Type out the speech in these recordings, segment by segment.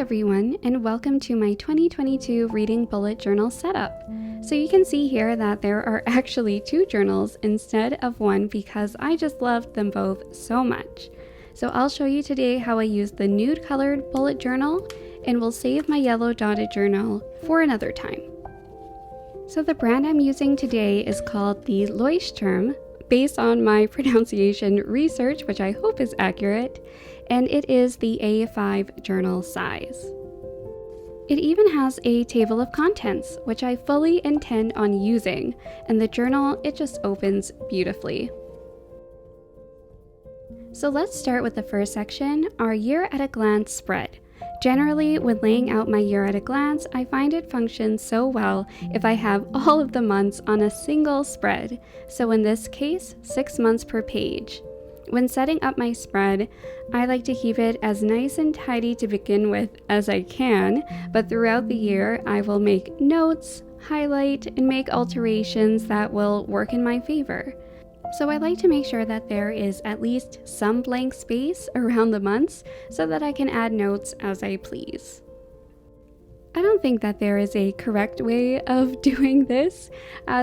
everyone, and welcome to my 2022 reading bullet journal setup. So you can see here that there are actually two journals instead of one because I just loved them both so much. So I'll show you today how I use the nude colored bullet journal, and we'll save my yellow dotted journal for another time. So the brand I'm using today is called the Leuchtturm, based on my pronunciation research, which I hope is accurate, and it is the A5 journal size. It even has a table of contents, which I fully intend on using, and the journal, it just opens beautifully. So let's start with the first section, our year at a glance spread. Generally, when laying out my year at a glance, I find it functions so well if I have all of the months on a single spread, so in this case, 6 months per page. When setting up my spread, I like to keep it as nice and tidy to begin with as I can, but throughout the year, I will make notes, highlight, and make alterations that will work in my favor. So I like to make sure that there is at least some blank space around the months so that I can add notes as I please. I don't think that there is a correct way of doing this.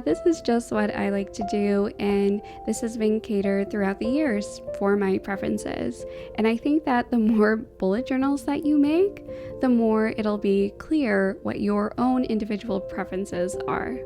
This is just what I like to do, and this has been catered throughout the years for my preferences. And I think that the more bullet journals that you make, the more it'll be clear what your own individual preferences are.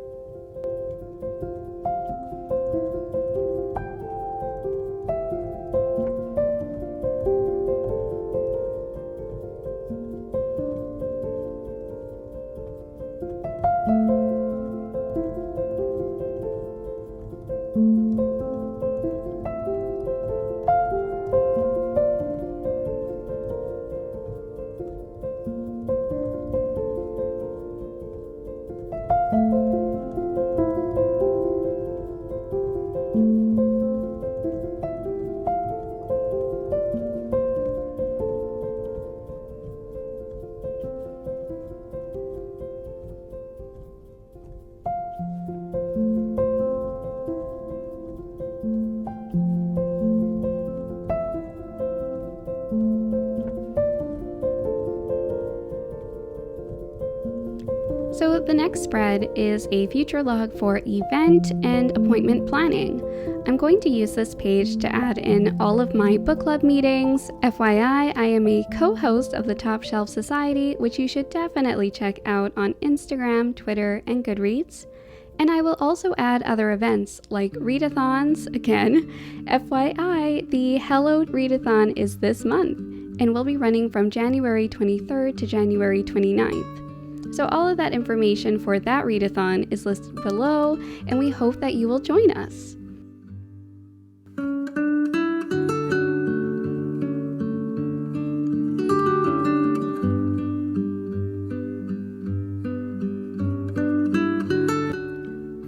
So the next spread is a future log for event and appointment planning. I'm going to use this page to add in all of my book club meetings. FYI, I am a co-host of the Top Shelf Society, which you should definitely check out on Instagram, Twitter, and Goodreads. And I will also add other events like readathons. Again, FYI, the Hello Readathon is this month and will be running from January 23rd to January 29th. So all of that information for that readathon is listed below, and we hope that you will join us.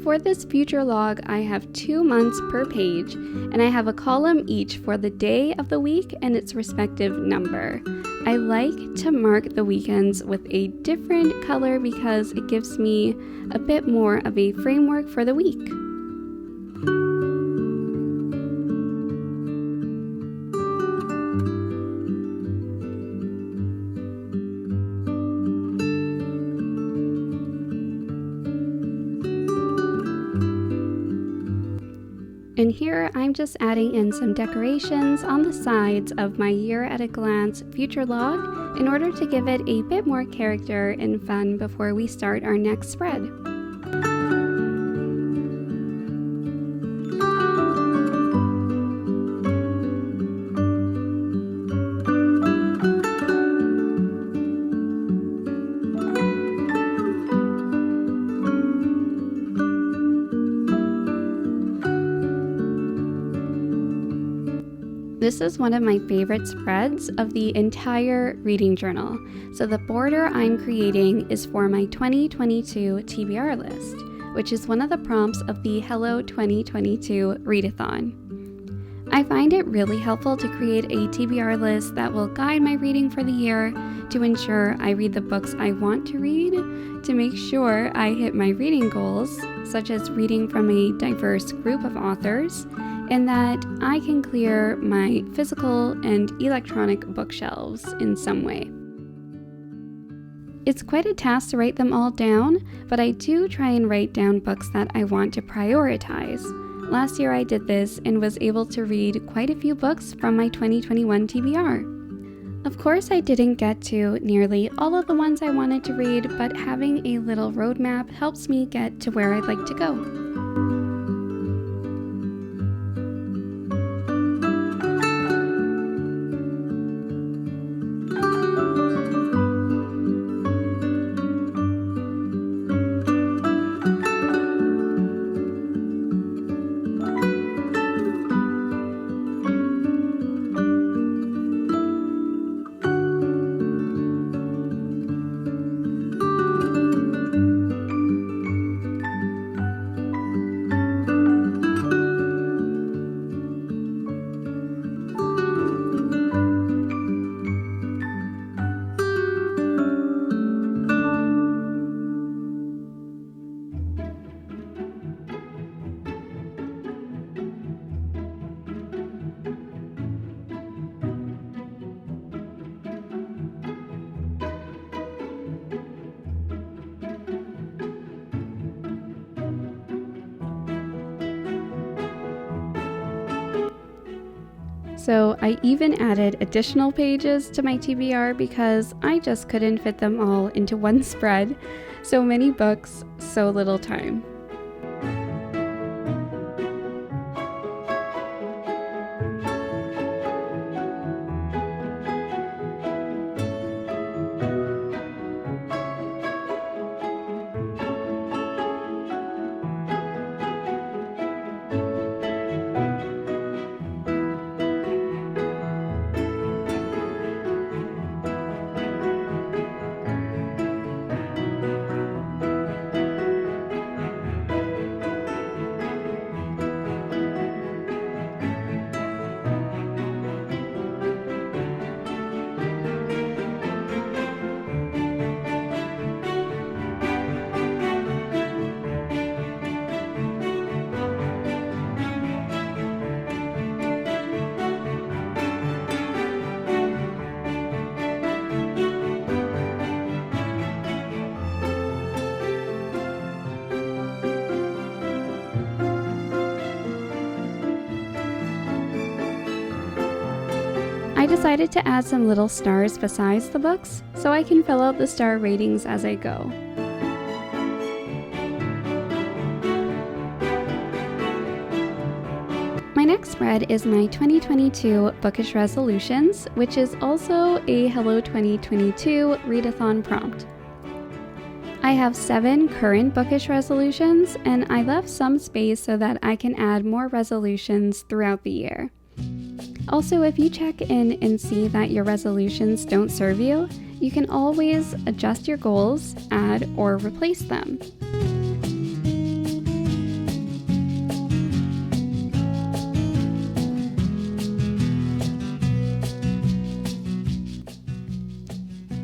For this future log, I have 2 months per page, and I have a column each for the day of the week and its respective number. I like to mark the weekends with a different color because it gives me a bit more of a framework for the week. And here I'm just adding in some decorations on the sides of my year at a glance future log in order to give it a bit more character and fun before we start our next spread. This is one of my favorite spreads of the entire reading journal. So the border I'm creating is for my 2022 TBR list, which is one of the prompts of the Hello 2022 Readathon. I find it really helpful to create a TBR list that will guide my reading for the year, to ensure I read the books I want to read, to make sure I hit my reading goals, such as reading from a diverse group of authors, and that I can clear my physical and electronic bookshelves in some way. It's quite a task to write them all down, but I do try and write down books that I want to prioritize. Last year I did this and was able to read quite a few books from my 2021 TBR. Of course, I didn't get to nearly all of the ones I wanted to read, but having a little roadmap helps me get to where I'd like to go. So I even added additional pages to my TBR because I just couldn't fit them all into one spread. So many books, so little time. I decided to add some little stars besides the books, so I can fill out the star ratings as I go. My next spread is my 2022 Bookish Resolutions, which is also a Hello 2022 readathon prompt. I have 7 current bookish resolutions, and I left some space so that I can add more resolutions throughout the year. Also, if you check in and see that your resolutions don't serve you, you can always adjust your goals, add, or replace them.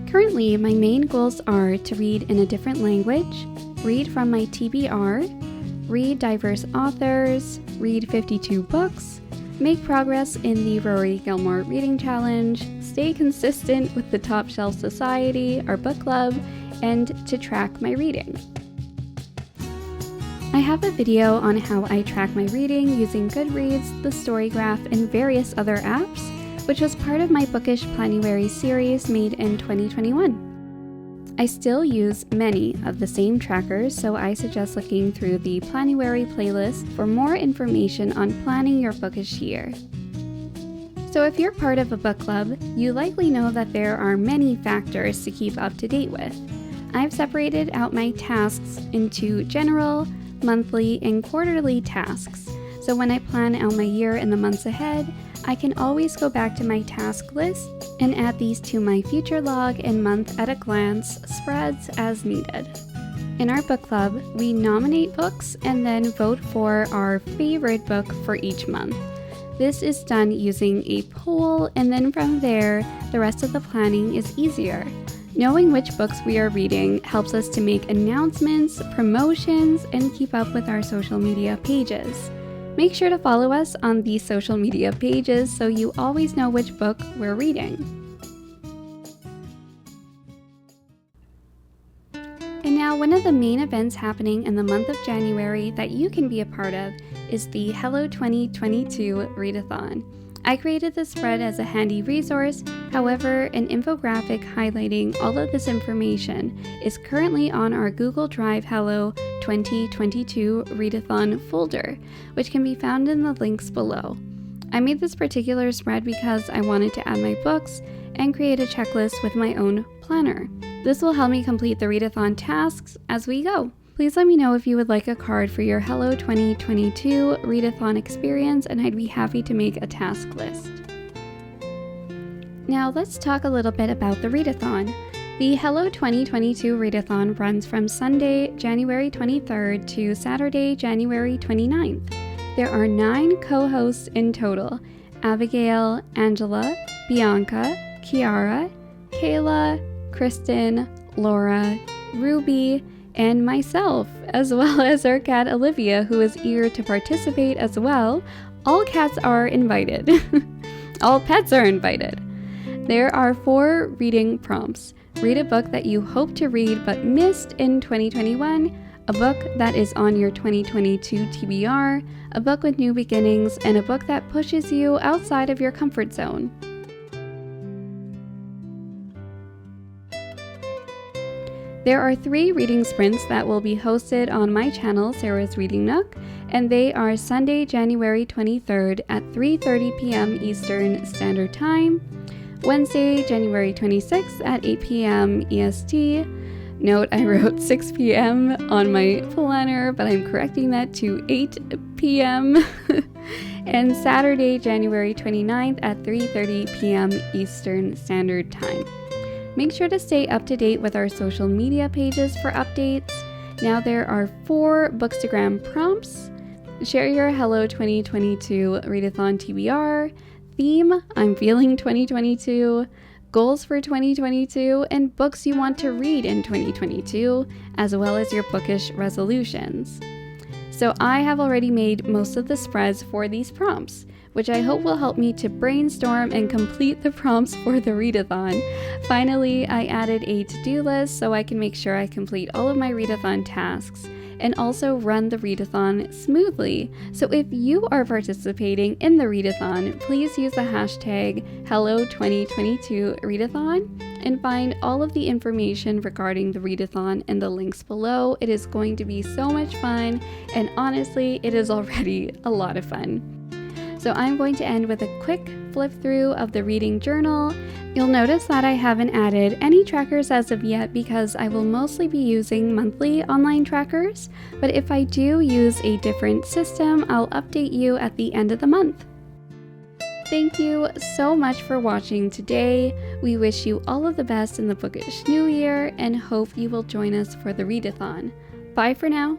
Currently, my main goals are to read in a different language, read from my TBR, read diverse authors, read 52 books, make progress in the Rory Gilmore Reading Challenge, stay consistent with the Top Shelf Society, our book club, and to track my reading. I have a video on how I track my reading using Goodreads, the Storygraph, and various other apps, which was part of my Bookish Planuary series made in 2021. I still use many of the same trackers, so I suggest looking through the Planuary playlist for more information on planning your bookish year. So if you're part of a book club, you likely know that there are many factors to keep up to date with. I've separated out my tasks into general, monthly, and quarterly tasks, so when I plan out my year and the months ahead, I can always go back to my task list and add these to my future log and month at a glance spreads as needed. In our book club, we nominate books and then vote for our favorite book for each month. This is done using a poll, and then from there, the rest of the planning is easier. Knowing which books we are reading helps us to make announcements, promotions, and keep up with our social media pages. Make sure to follow us on these social media pages so you always know which book we're reading. And now one of the main events happening in the month of January that you can be a part of is the Hello 2022 Readathon. I created this spread as a handy resource, however, an infographic highlighting all of this information is currently on our Google Drive Hello 2022 Readathon folder, which can be found in the links below. I made this particular spread because I wanted to add my books and create a checklist with my own planner. This will help me complete the readathon tasks as we go. Please let me know if you would like a card for your Hello 2022 readathon experience, and I'd be happy to make a task list. Now let's talk a little bit about the readathon. The Hello 2022 readathon runs from Sunday, January 23rd to Saturday, January 29th. There are 9 co-hosts in total: Abigail, Angela, Bianca, Kiara, Kayla, Kristen, Laura, Ruby, and myself, as well as our cat Olivia, who is eager to participate as well. All cats are invited. All pets are invited. There are 4 reading prompts. Read a book that you hope to read but missed in 2021, a book that is on your 2022 TBR, a book with new beginnings, and a book that pushes you outside of your comfort zone. There are 3 reading sprints that will be hosted on my channel, Sarah's Reading Nook, and they are Sunday, January 23rd at 3:30 p.m. Eastern Standard Time, Wednesday, January 26th at 8 p.m. EST. Note, I wrote 6 p.m. on my planner, but I'm correcting that to 8 p.m. and Saturday, January 29th at 3:30 p.m. Eastern Standard Time. Make sure to stay up to date with our social media pages for updates. Now there are 4 Bookstagram prompts. Share your Hello 2022 Readathon TBR, theme, I'm feeling 2022, goals for 2022, and books you want to read in 2022, as well as your bookish resolutions. So I have already made most of the spreads for these prompts, which I hope will help me to brainstorm and complete the prompts for the readathon. Finally, I added a to-do list so I can make sure I complete all of my readathon tasks and also run the readathon smoothly. So if you are participating in the readathon, please use the hashtag Hello2022Readathon and find all of the information regarding the readathon in the links below. It is going to be so much fun, and honestly, it is already a lot of fun. So I'm going to end with a quick flip through of the reading journal. You'll notice that I haven't added any trackers as of yet because I will mostly be using monthly online trackers, but if I do use a different system, I'll update you at the end of the month. Thank you so much for watching today. We wish you all of the best in the bookish new year and hope you will join us for the readathon. Bye for now.